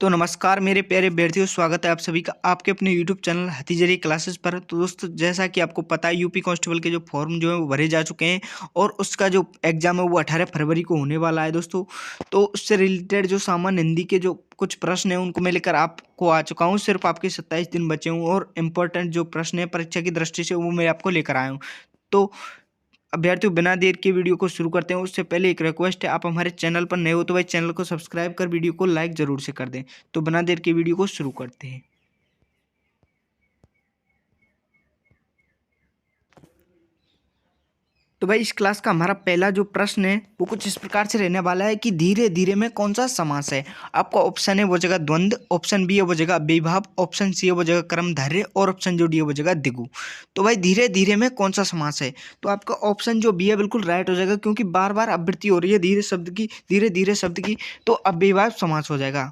तो नमस्कार मेरे प्यारे विद्यार्थियों, स्वागत है आप सभी का आपके अपने YouTube चैनल हथीजरी क्लासेस पर। तो दोस्तों, जैसा कि आपको पता है, यूपी कांस्टेबल के जो फॉर्म जो है वो भरे जा चुके हैं और उसका जो एग्जाम है वो 18 फरवरी को होने वाला है दोस्तों। तो उससे रिलेटेड जो सामान्य हिंदी के जो कुछ प्रश्न हैं उनको मैं लेकर आपको आ चुका हूँ। सिर्फ आपके 27 दिन बचे हूँ और इम्पोर्टेंट जो प्रश्न है परीक्षा की दृष्टि से वो मैं आपको लेकर आया हूँ। तो अभ्यर्थियों, बिना देर के वीडियो को शुरू करते हैं उससे पहले एक रिक्वेस्ट है, आप हमारे चैनल पर नए हो तो भाई चैनल को सब्सक्राइब कर वीडियो को लाइक जरूर से कर दें। तो बिना देर के वीडियो को शुरू करते हैं। तो भाई इस क्लास का हमारा पहला जो प्रश्न है वो कुछ इस प्रकार से रहने वाला है कि धीरे धीरे में कौन सा समास है। आपका ऑप्शन है वो जगह द्वंद्व, ऑप्शन बी है वो जगह अव्ययीभाव, ऑप्शन सी है वो जगह कर्मधारय और ऑप्शन जो डी है वो जगह द्विगु। तो भाई धीरे धीरे में कौन सा समास है, तो आपका ऑप्शन जो बी है बिल्कुल राइट हो जाएगा, क्योंकि बार बार आवृत्ति हो रही है धीरे धीरे शब्द की, तो अव्ययीभाव समास हो जाएगा।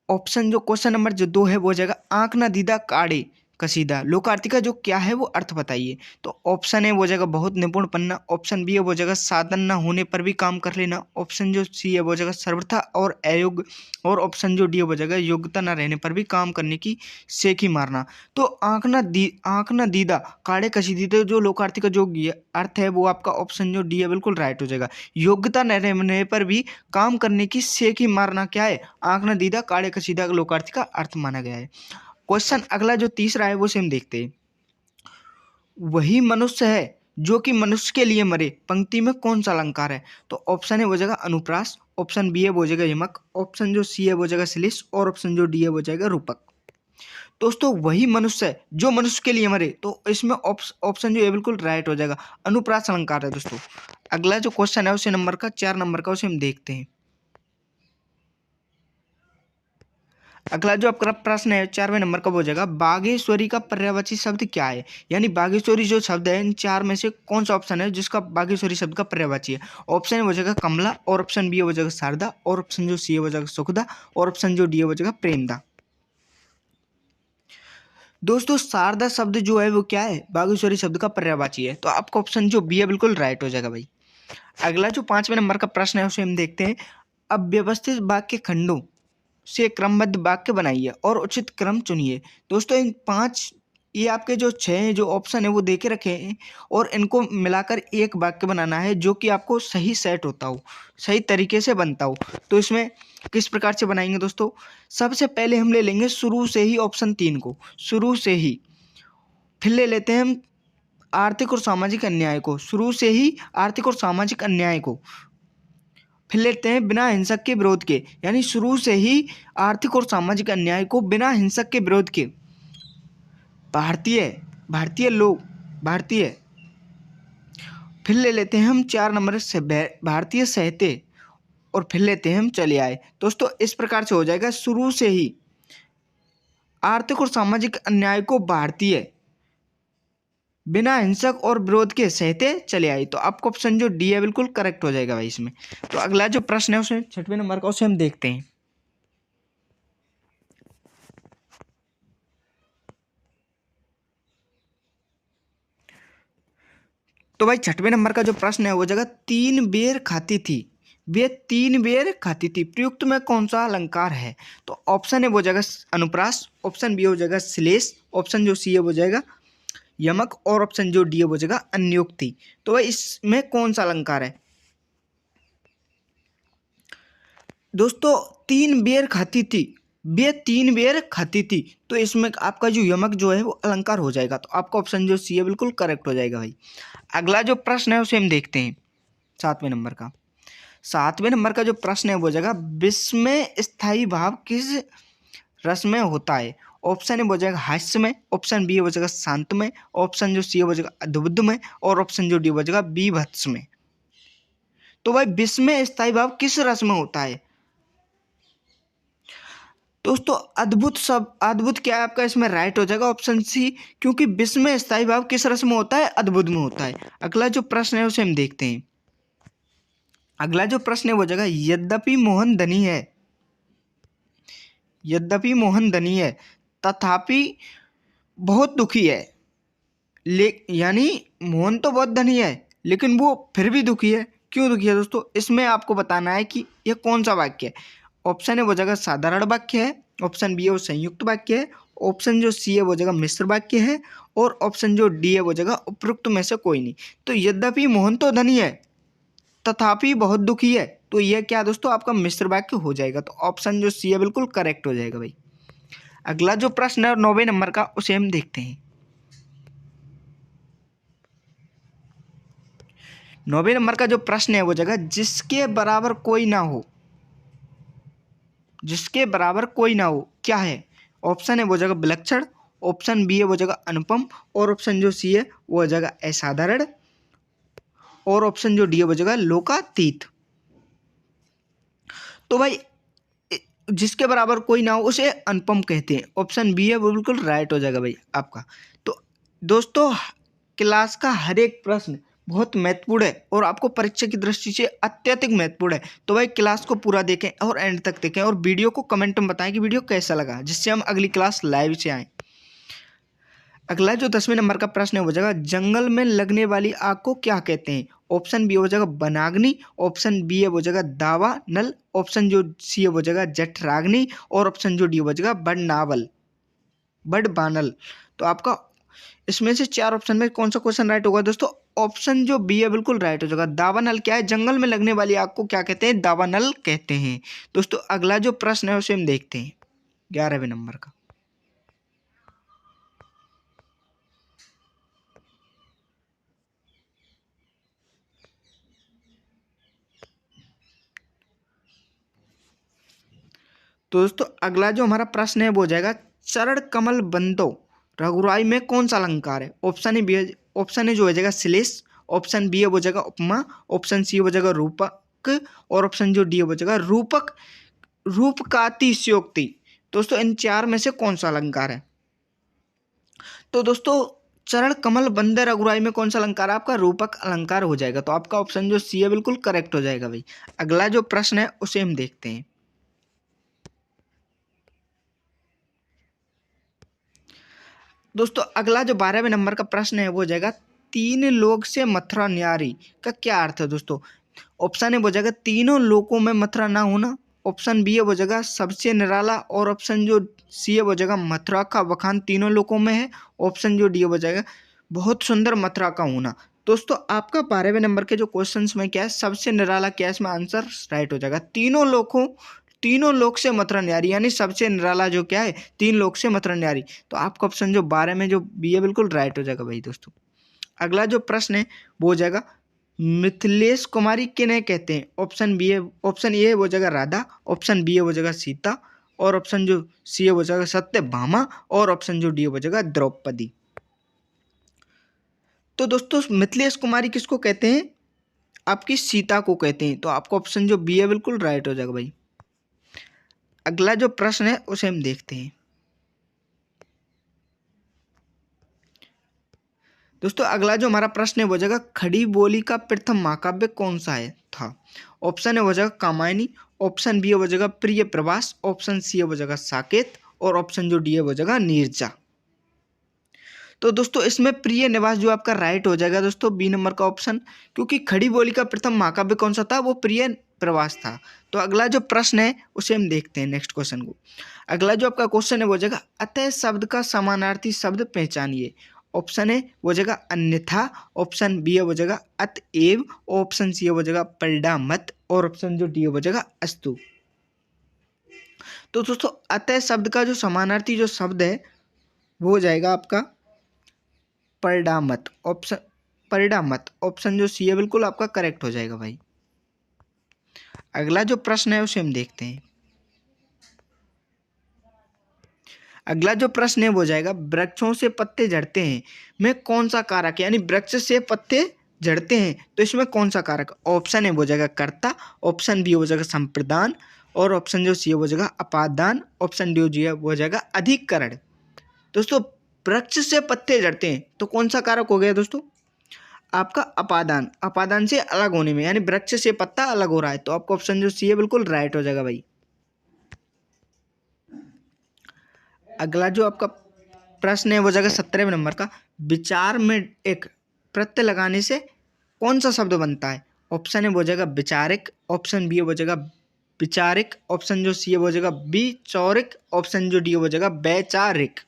ऑप्शन जो क्वेश्चन नंबर जो 2 है वो हो जाएगा आंख ना दीदा काढ़े कसीदा। लोकार्थी का जो क्या है वो अर्थ बताइए। तो ऑप्शन है वो जगह बहुत निपुण पन्ना, ऑप्शन बी है वो जगह साधन न होने पर भी काम कर लेना, ऑप्शन जो सी है वो जगह सर्वथा और अयोग्य, और ऑप्शन जो डी है वो जगह योग्यता न रहने पर भी काम करने की सेखी मारना। तो आंख ना दीदा काढ़े कसीदे, जो लोकार्थी का जो अर्थ है वो आपका ऑप्शन जो डी है बिल्कुल राइट हो जाएगा। योग्यता न रहने पर भी काम करने की सेखी मारना क्या है, आंख न दीदा काढ़े कसीदा लोकार्थी का अर्थ माना गया है। क्वेश्चन अगला जो तीसरा है वो सेम देखते हैं। वही मनुष्य है जो कि मनुष्य के लिए मरे, पंक्ति में कौन सा अलंकार है। तो ऑप्शन है वो जगह अनुप्रास, ऑप्शन बी है वो जगह यमक, ऑप्शन जो सी है वो जगह श्लेष और ऑप्शन जो डी है वो जगह रूपक। दोस्तों, वही मनुष्य है जो मनुष्य के लिए मरे, तो इसमें ऑप्शन जो है बिल्कुल राइट हो जाएगा, अनुप्रास अलंकार है दोस्तों। अगला जो क्वेश्चन है उसे नंबर का 4 नंबर का उसे हम देखते हैं। अगला जो आपका प्रश्न है 4वें नंबर का वो हो जाएगा बागेश्वरी का पर्यायवाची शब्द क्या है। यानी बागेश्वरी जो शब्द है इन चार में से कौन सा ऑप्शन है जिसका बागेश्वरी शब्द का पर्यायवाची है। ऑप्शन हो जाएगा कमला, और ऑप्शन बी है वो जगह शारदा, और ऑप्शन जो सी है वो जगह सुखदा, और ऑप्शन जो डी है वो जगह प्रेमदा। दोस्तों, शारदा शब्द जो है वो क्या है, बागेश्वरी शब्द का पर्यायवाची है। तो आपका ऑप्शन जो बी है बिल्कुल राइट हो जाएगा भाई। अगला जो 5वें नंबर का प्रश्न है उसे हम देखते हैं। अब व्यवस्थित वाक्य खंडों से क्रमबद्ध वाक्य बनाइए और उचित क्रम चुनिए। दोस्तों, इन 5 ये आपके जो 6 जो ऑप्शन है वो दे के रखे हैं और इनको मिलाकर एक वाक्य बनाना है जो कि आपको सही सेट होता हो, सही तरीके से बनता हो। तो इसमें किस प्रकार से बनाएंगे दोस्तों, सबसे पहले हम ले लेंगे शुरू से ही ऑप्शन 3 को, शुरू से ही। फिर ले लेते हैं हम आर्थिक और सामाजिक अन्याय को, शुरू से ही आर्थिक और सामाजिक अन्याय को। फिर लेते हैं बिना हिंसक के विरोध के, यानी शुरू से ही आर्थिक और सामाजिक अन्याय को बिना हिंसक के विरोध के। भारतीय भारतीय लोग भारतीय। फिर ले लेते हैं हम 4 नंबर से भारतीय साहित्य, और फिर लेते हैं हम चले आए। दोस्तों, इस प्रकार से हो जाएगा शुरू से ही आर्थिक और सामाजिक अन्याय को भारतीय, बिना हिंसक और विरोध के सहते चले आए। तो आपको ऑप्शन जो डी है बिल्कुल करेक्ट हो जाएगा भाई इसमें। तो अगला जो प्रश्न है उसे 6वें नंबर का उसे हम देखते हैं। तो भाई 6वें नंबर का जो प्रश्न है वो जगह 3 बेर खाती थी, वे 3 बेर खाती थी, प्रयुक्त में कौन सा अलंकार है। तो ऑप्शन है वो जगह अनुप्रास, ऑप्शन बी हो जाएगा श्लेष, ऑप्शन जो सी है वो जाएगा यमक, और ऑप्शन जो डी है वो जगह अन्योक्ति। तो भाई इसमें कौन सा अलंकार है। दोस्तों, 3 बेर खाती थी, वे 3 बेर खाती थी, तो इसमें आपका जो यमक जो है वो अलंकार हो जाएगा। तो आपका ऑप्शन जो सी है बिल्कुल करेक्ट हो जाएगा भाई। अगला जो प्रश्न है उसे हम देखते हैं 7वें नंबर का। 7वें नंबर का जो प्रश्न है वो जगह विस्मय स्थायी भाव किस रस में होता है। ऑप्शन है वो जगह हास्य में, ऑप्शन बी है वो जगह शांत में, ऑप्शन जो सी है वो जगह अद्भुत में, और ऑप्शन जो डी वो जगह बीभत्स में। तो भाई विस्मय स्थायी भाव किस रस में होता है। दोस्तों, अद्भुत क्या है आपका इसमें राइट हो जाएगा ऑप्शन सी, क्योंकि विश्व में स्थायी भाव किस रस में होता है, अद्भुत में होता है। अगला जो प्रश्न है उसे हम देखते हैं। अगला जो प्रश्न है वो जगह यद्यपि मोहन धनी है तथापि बहुत दुखी है। यानी मोहन तो बहुत धनी है लेकिन वो फिर भी दुखी है। क्यों दुखी है दोस्तों, इसमें आपको बताना है कि यह कौन सा वाक्य है। ऑप्शन है वो जगह साधारण वाक्य है, ऑप्शन बी है वो संयुक्त वाक्य है, ऑप्शन जो सी है वो जगह मिश्र वाक्य है, और ऑप्शन जो डी है वो जगह उपरोक्त में से कोई नहीं। तो यद्यपि मोहन तो धनी है तथापि बहुत दुखी है, तो यह क्या दोस्तों आपका मिश्र वाक्य हो जाएगा। तो ऑप्शन जो सी है बिल्कुल करेक्ट हो जाएगा भाई। अगला जो प्रश्न है 9वें नंबर का, उसे हम देखते हैं। 9वें नंबर का जो प्रश्न है वो जगह जिसके बराबर कोई ना हो, जिसके बराबर कोई ना हो क्या है। ऑप्शन है वो जगह विलक्षण, ऑप्शन बी है वो जगह अनुपम, और ऑप्शन जो सी है वो जगह असाधारण, और ऑप्शन जो डी है वो जगह लोकातीत। तो भाई जिसके बराबर कोई ना हो उसे अनुपम कहते हैं, ऑप्शन बी है वो बिल्कुल राइट हो जाएगा भाई आपका। तो दोस्तों क्लास का हर एक प्रश्न बहुत महत्वपूर्ण है और आपको परीक्षा की दृष्टि से अत्यधिक महत्वपूर्ण है। तो भाई क्लास को पूरा देखें और एंड तक देखें, और वीडियो को कमेंट में बताएं कि वीडियो कैसा लगा, जिससे हम अगली क्लास लाइव से आएँ। अगला जो 10वें नंबर का प्रश्न है वो जगह जंगल में लगने वाली आग को क्या कहते हैं। ऑप्शन बी है वो जगह वनाग्नि, ऑप्शन बी है वो जगह दावा नल, ऑप्शन जो सी है वो जगह जठराग्नि, और ऑप्शन जो डी है वो जगह बड़बानल। तो आपका इसमें से 4 ऑप्शन में कौन सा क्वेश्चन राइट होगा दोस्तों। ऑप्शन जो बी है बिल्कुल राइट हो जाएगा। दावानल क्या है, जंगल में लगने वाली आग को क्या कहते हैं, दावानल कहते हैं। दोस्तों अगला जो प्रश्न है उसे हम देखते हैं 11वें नंबर का। तो दोस्तों अगला जो हमारा प्रश्न है वो हो जाएगा चरण कमल बंदो रघुराई में कौन सा अलंकार है। ऑप्शन ए जो हो जाएगा श्लेष, ऑप्शन बी है वो जगह उपमा, ऑप्शन सी है वो जगह रूपक, और ऑप्शन जो डी है वो जगह रूपक रूपकातिशयोक्ति। दोस्तों इन 4 में से कौन सा अलंकार है। तो दोस्तों चरण कमल बंदे रघुराई में कौन सा अलंकार है, आपका रूपक अलंकार हो जाएगा। तो आपका ऑप्शन जो सी है बिल्कुल करेक्ट हो जाएगा भाई। अगला जो प्रश्न है उसे हम देखते हैं। दोस्तों अगला जो 12वें नंबर का प्रश्न है वो हो जाएगा 3 लोक से मथुरा न्यारी का क्या अर्थ है। दोस्तों ऑप्शन है वो जगह तीनों लोकों में मथुरा ना होना, ऑप्शन बी है वो जगह सबसे निराला, और ऑप्शन जो सी है वो जगह मथुरा का बखान तीनों लोकों में है, ऑप्शन जो डी है वो जगह बहुत सुंदर मथुरा का होना। दोस्तों आपका 12वें नंबर के जो क्वेश्चंस में क्या है, सबसे निराला क्या है, इसमें आंसर राइट हो जाएगा। तीनों लोक से मथुरा न्यारी, यानी सबसे निराला जो क्या है, 3 लोक से मथुरा न्यारी। तो आपका ऑप्शन जो 12 में जो बी है बिल्कुल राइट हो जाएगा भाई। दोस्तों अगला जो प्रश्न है वो हो जाएगा मिथिलेश कुमारी किन्हें कहते हैं। ऑप्शन ए है वो जगह राधा, ऑप्शन बी है वो जगह सीता, और ऑप्शन जो सी है वो जगह सत्यभामा, और ऑप्शन जो डी है वो जगह द्रौपदी। तो दोस्तों मिथिलेश कुमारी किसको कहते हैं, आपकी सीता को कहते हैं। तो आपका ऑप्शन जो बी है बिल्कुल राइट हो जाएगा भाई। अगला जो प्रश्न है उसे हम देखते हैं। दोस्तों अगला जो हमारा प्रश्न है वो जगह खड़ी बोली का प्रथम महाकाव्य कौन सा है था। ऑप्शन है वो जगह कामायनी, ऑप्शन बी है वो जगह प्रिय प्रवास, ऑप्शन सी है वो जगह साकेत, और ऑप्शन जो डी है वो जगह नीरजा। तो दोस्तों इसमें प्रिय निवास जो आपका राइट हो जाएगा दोस्तों, बी नंबर का ऑप्शन, क्योंकि खड़ी बोली का प्रथम महाकाव्य कौन सा था, वो प्रिय प्रवास था। तो अगला जो प्रश्न है उसे हम देखते हैं नेक्स्ट क्वेश्चन को। अगला जो आपका क्वेश्चन है वो जगह अतः शब्द का समानार्थी शब्द पहचानिए। ऑप्शन है वो जगह अन्यथा, ऑप्शन बी है वो जगह अतएव, ऑप्शन सी है वो जगह परिणामत, और ऑप्शन जो डी है वो जगह अस्तु। तो दोस्तों अतः शब्द का जो समानार्थी जो शब्द है वो हो जाएगा आपका परिणामत। ऑप्शन जो सी है बिल्कुल आपका करेक्ट हो जाएगा भाई। अगला जो प्रश्न है उसे हम देखते हैं। अगला जो प्रश्न है वो जाएगा वृक्षों से पत्ते झड़ते हैं में कौन सा कारक है, यानी वृक्ष से पत्ते झड़ते हैं तो इसमें कौन सा कारक। ऑप्शन है वो जगह कर्ता, ऑप्शन बी वो जगह संप्रदान, और ऑप्शन जो सी है वो जगह अपादान, ऑप्शन डी जो है वो जगह अधिकरण। दोस्तों वृक्ष से पत्ते झड़ते हैं तो कौन सा कारक हो गया दोस्तों, आपका अपादान। अपादान से अलग होने में, यानी वृक्ष से पत्ता अलग हो रहा है, तो आपका ऑप्शन जो सी है बिल्कुल राइट हो जाएगा भाई। अगला जो आपका प्रश्न है वो जगह 17वें नंबर का, विचार में एक प्रत्यय लगाने से कौन सा शब्द बनता है। ऑप्शन है वो जगह विचारिक, ऑप्शन बी है वो जगह विचारिक, ऑप्शन जो सी है वो हो जाएगा विचौरिक, ऑप्शन जो डी हो जाएगा वैचारिक।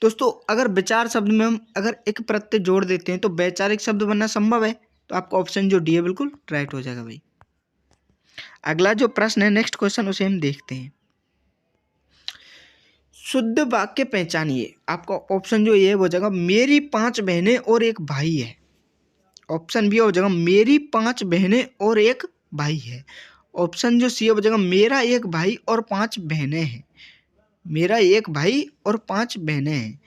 दोस्तों अगर विचार शब्द में हम अगर एक प्रत्यय जोड़ देते हैं तो वैचारिक शब्द बनना संभव है, तो आपका ऑप्शन जो डी है बिल्कुल राइट हो जाएगा भाई। अगला जो प्रश्न है, नेक्स्ट क्वेश्चन, उसे हम देखते हैं। शुद्ध वाक्य पहचानिए। आपका ऑप्शन जो ये हो जाएगा मेरी 5 बहनें और एक भाई है। ऑप्शन बी हो जाएगा मेरी 5 बहनें और एक भाई है। ऑप्शन जो सी हो जाएगा मेरा एक भाई और 5 बहनें हैं। मेरा एक भाई और 5 बहनें हैं।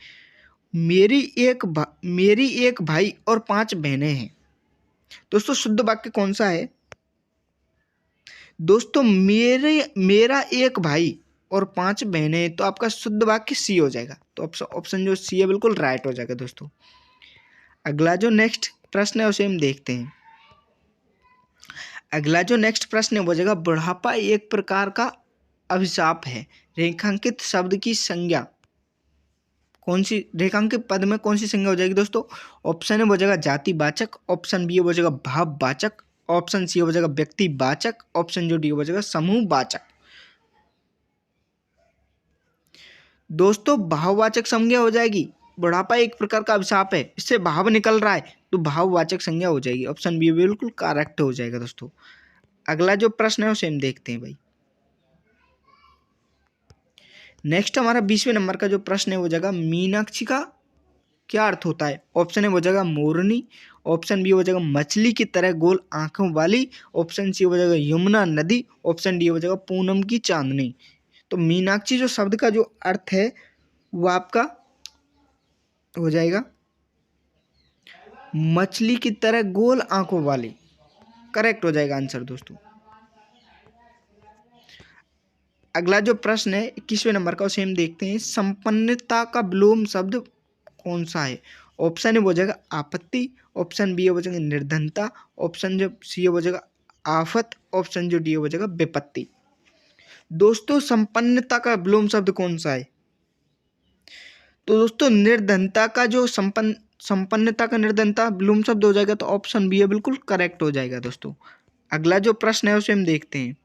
मेरी एक भाई और 5 बहनें हैं। दोस्तों शुद्ध वाक्य कौन सा है? दोस्तों मेरा एक भाई और 5 बहनें, तो आपका शुद्ध वाक्य सी हो जाएगा। तो ऑप्शन जो सी है बिल्कुल राइट हो जाएगा दोस्तों। अगला जो नेक्स्ट प्रश्न है उसे हम देखते हैं। अगला जो नेक्स्ट प्रश्न है वो जाएगा बुढ़ापा एक प्रकार का अभिशाप है। रेखांकित शब्द की संज्ञा कौन सी, रेखांकित पद में कौन सी संज्ञा हो जाएगी दोस्तों? ऑप्शन है वो जाएगा जातिवाचक, ऑप्शन बी हो जाएगा भाववाचक, ऑप्शन सी हो जाएगा व्यक्तिवाचक, ऑप्शन जो डी हो जाएगा समूहवाचक। दोस्तों भाववाचक संज्ञा हो जाएगी। बुढ़ापा एक प्रकार का अभिशाप है, इससे भाव निकल रहा है, तो भाववाचक संज्ञा हो जाएगी। ऑप्शन बी बिल्कुल करेक्ट हो जाएगा दोस्तों। अगला जो प्रश्न है उसे हम देखते हैं भाई। नेक्स्ट हमारा 20वें नंबर का जो प्रश्न है वो जाएगा मीनाक्षी का क्या अर्थ होता है? ऑप्शन है वो जाएगा मोरनी, ऑप्शन बी हो जाएगा मछली की तरह गोल आंखों वाली, ऑप्शन सी हो जाएगा यमुना नदी, ऑप्शन डी हो जाएगा पूनम की चांदनी। तो मीनाक्षी जो शब्द का जो अर्थ है वो आपका हो जाएगा मछली की तरह गोल आंखों वाली। करेक्ट हो जाएगा आंसर दोस्तों। अगला जो प्रश्न है 21वें नंबर का उसे हम देखते हैं। संपन्नता का विलोम शब्द कौन सा है? ऑप्शन है वो जाएगा आपत्ति, ऑप्शन बी हो जाएगा निर्धनता, ऑप्शन जो सी हो जाएगा आफत, ऑप्शन जो डी हो जाएगा विपत्ति। दोस्तों संपन्नता का विलोम शब्द कौन सा है? तो दोस्तों निर्धनता का जो संपन्नता का निर्धनता विलोम शब्द हो जाएगा, तो ऑप्शन बी है बिल्कुल करेक्ट हो जाएगा दोस्तों। अगला जो प्रश्न है उसे हम देखते हैं।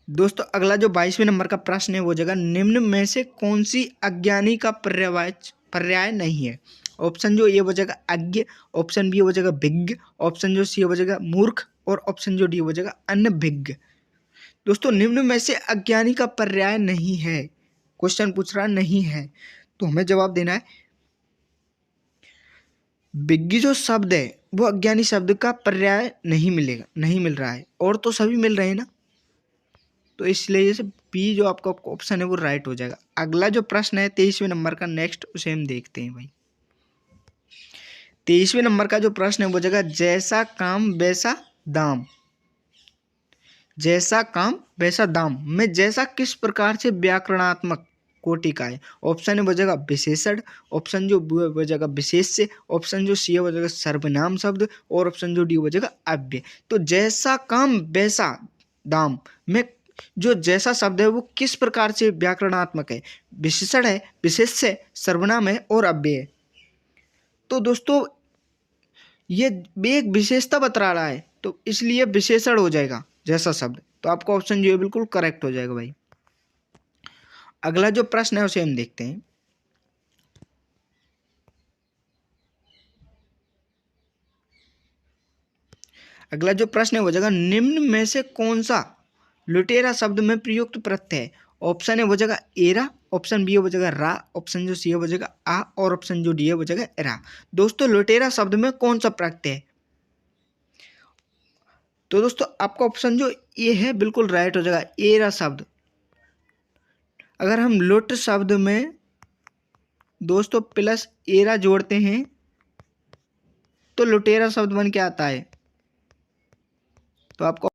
दोस्तों अगला जो 22वें नंबर का प्रश्न है वो जगह निम्न में से कौन सी अज्ञानी का पर्याय नहीं है? ऑप्शन जो ये हो जाएगा अज्ञ, ऑप्शन बी हो जाएगा विज्ञ, ऑप्शन जो सी हो जाएगा मूर्ख, और ऑप्शन जो डी हो जाएगा अनभिज्ञ। दोस्तों निम्न में से अज्ञानी का पर्याय नहीं है, क्वेश्चन पूछ रहा नहीं है, तो हमें जवाब देना है विज्ञ जो शब्द है वो अज्ञानी शब्द का पर्याय नहीं मिलेगा, नहीं मिल रहा है, और तो सभी मिल रहे हैं ना, तो इसलिए जैसे बी जो आपका ऑप्शन है वो राइट हो जाएगा। अगला जो प्रश्न है 23वें नंबर का, नेक्स्ट उसे हम देखते हैं भाई। 23वें नंबर का जो प्रश्न है वो जाएगा जैसा काम वैसा दाम। जैसा काम वैसा दाम में जैसा किस प्रकार से व्याकरणात्मक कोटि का है? ऑप्शन है वो जाएगा विशेषण, ऑप्शन जो हो जाएगा विशेष्य, ऑप्शन जो सी है वो जाएगा सर्वनाम शब्द, और ऑप्शन जो डी हो जाएगा अव्यय। तो जैसा काम वैसा दाम में जो जैसा शब्द है वो किस प्रकार से व्याकरणात्मक है? विशेषण है, विशेष्य, सर्वनाम है और अव्यय है। तो दोस्तों ये एक विशेषता बता रहा है, तो इसलिए विशेषण हो जाएगा जैसा शब्द। तो आपका ऑप्शन जो है बिल्कुल करेक्ट हो जाएगा भाई। अगला जो प्रश्न है उसे हम देखते हैं। अगला जो प्रश्न है वो जाएगा निम्न में से कौन सा लुटेरा शब्द में प्रयुक्त प्रत्यय है? ऑप्शन है वो जाएगा एरा, ऑप्शन बी है वो जाएगा रा, ऑप्शन जो सी है वो जाएगा आ, और ऑप्शन जो डी है वो जाएगा रा। दोस्तों लुटेरा शब्द में कौन सा प्रत्यय है? तो दोस्तों आपका ऑप्शन जो ये है बिल्कुल राइट हो जाएगा, एरा शब्द। अगर हम लुट शब्द में दोस्तों प्लस एरा जोड़ते हैं तो लुटेरा शब्द बन के आता है। तो आपको